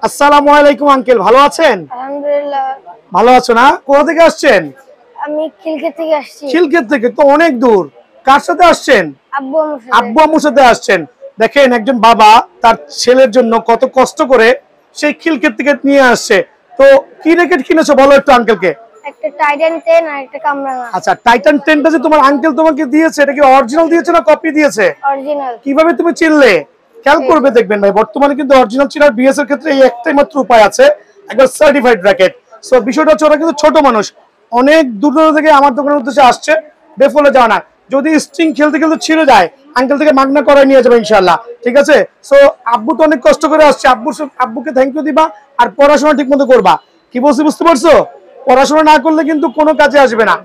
আসসালামু আলাইকুম আঙ্কেল, ভালো আছেন? আলহামদুলিল্লাহ। ভালো আছো না? কোথা থেকে আসছেন? আমি খিলক্ষেত থেকে আসছি। খিলক্ষেত থেকে তো অনেক দূর। কার সাথে আসছেন? আব্বু আম্মুর সাথে আসছেন। দেখেন একজন বাবা তার ছেলের জন্য কত কষ্ট করে সেই খিলক্ষেত থেকে নিয়ে আসছে। তো কি র্যাকেট কিনেছো বলো একটু আঙ্কেলকে। একটা টাইটান 10 আর একটা কামরাঙা। আচ্ছা, টাইটান 10টা যে তোমার আঙ্কেল তোমাকে দিয়েছে, এটা কি অরিজিনাল দিয়েছে না কপি দিয়েছে? অরিজিনাল। কিভাবে তুমি চিনলে? খেয়াল করবে দেখবেন ভাই, বর্তমানে কিন্তু অরিজিনাল চিনার বিএস এর ক্ষেত্রে এই একটাই মাত্র উপায় আছে, একবার সার্টিফাইড র্যাকেট। সো বিষয়টা হচ্ছে ওরা কিন্তু ছোট মানুষ, অনেক দূর দূর থেকে আমার দোকানের উদ্দেশ্যে আসছে, বেফলে যাওয়া না। যদি স্ট্রিং খেলতে খেলতে ছিঁড়ে যায়, আঙ্কেল থেকে মাগনা করায় নিয়ে যাবে ইনশাআল্লাহ, ঠিক আছে? সো আব্বু তো অনেক কষ্ট করে আসছে, আব্বুকে থ্যাংক ইউ দিবা, আর পড়াশোনা ঠিক মতো করবা। কি বলছি বুঝতে পারছো? পড়াশোনা না করলে কিন্তু কোনো কাজে আসবে না।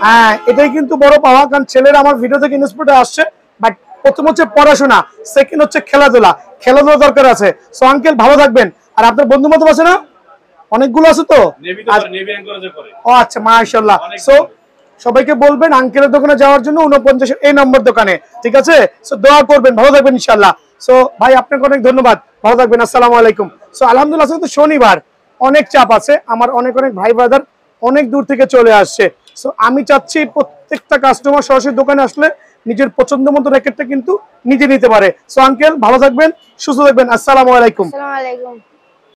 হ্যাঁ, এটাই কিন্তু বড় পাওয়া, কারণ ছেলেরা আমার ভিডিও থেকে ইন্সপিরেশন আসছে। বাট প্রথম হচ্ছে পড়াশোনা, সেকেন্ড হচ্ছে খেলাধুলা দরকার আছে। সো আঙ্কেল ভালো থাকবেন। আর আপনার বন্ধু বান্ধব আছে না? অনেকগুলো আছে তো। ও আচ্ছা, মাশাআল্লাহ। সো সবাইকে বলবেন আঙ্কেলের দোকানে যাওয়ার জন্য 49 এই নম্বর দোকানে, ঠিক আছে? সো দোয়া করবেন, ভালো থাকবেন ইনশাআল্লাহ। সো ভাই আপনাকে অনেক ধন্যবাদ, ভালো থাকবেন, আসসালামু আলাইকুম। সো আলহামদুলিল্লাহ, আজকে তো শনিবার, অনেক চাপ আছে, আমার অনেক ভাই ব্রাদার অনেক দূর থেকে চলে আসছে। সো আমি চাচ্ছি প্রত্যেকটা কাস্টমার সরাসরি দোকানে আসলে নিজের পছন্দ মতো র্যাকেটটা কিন্তু নিজে নিতে পারে। সো আঙ্কেল ভালো থাকবেন, সুস্থ থাকবেন, আসসালামু আলাইকুম। আসসালামু আলাইকুম।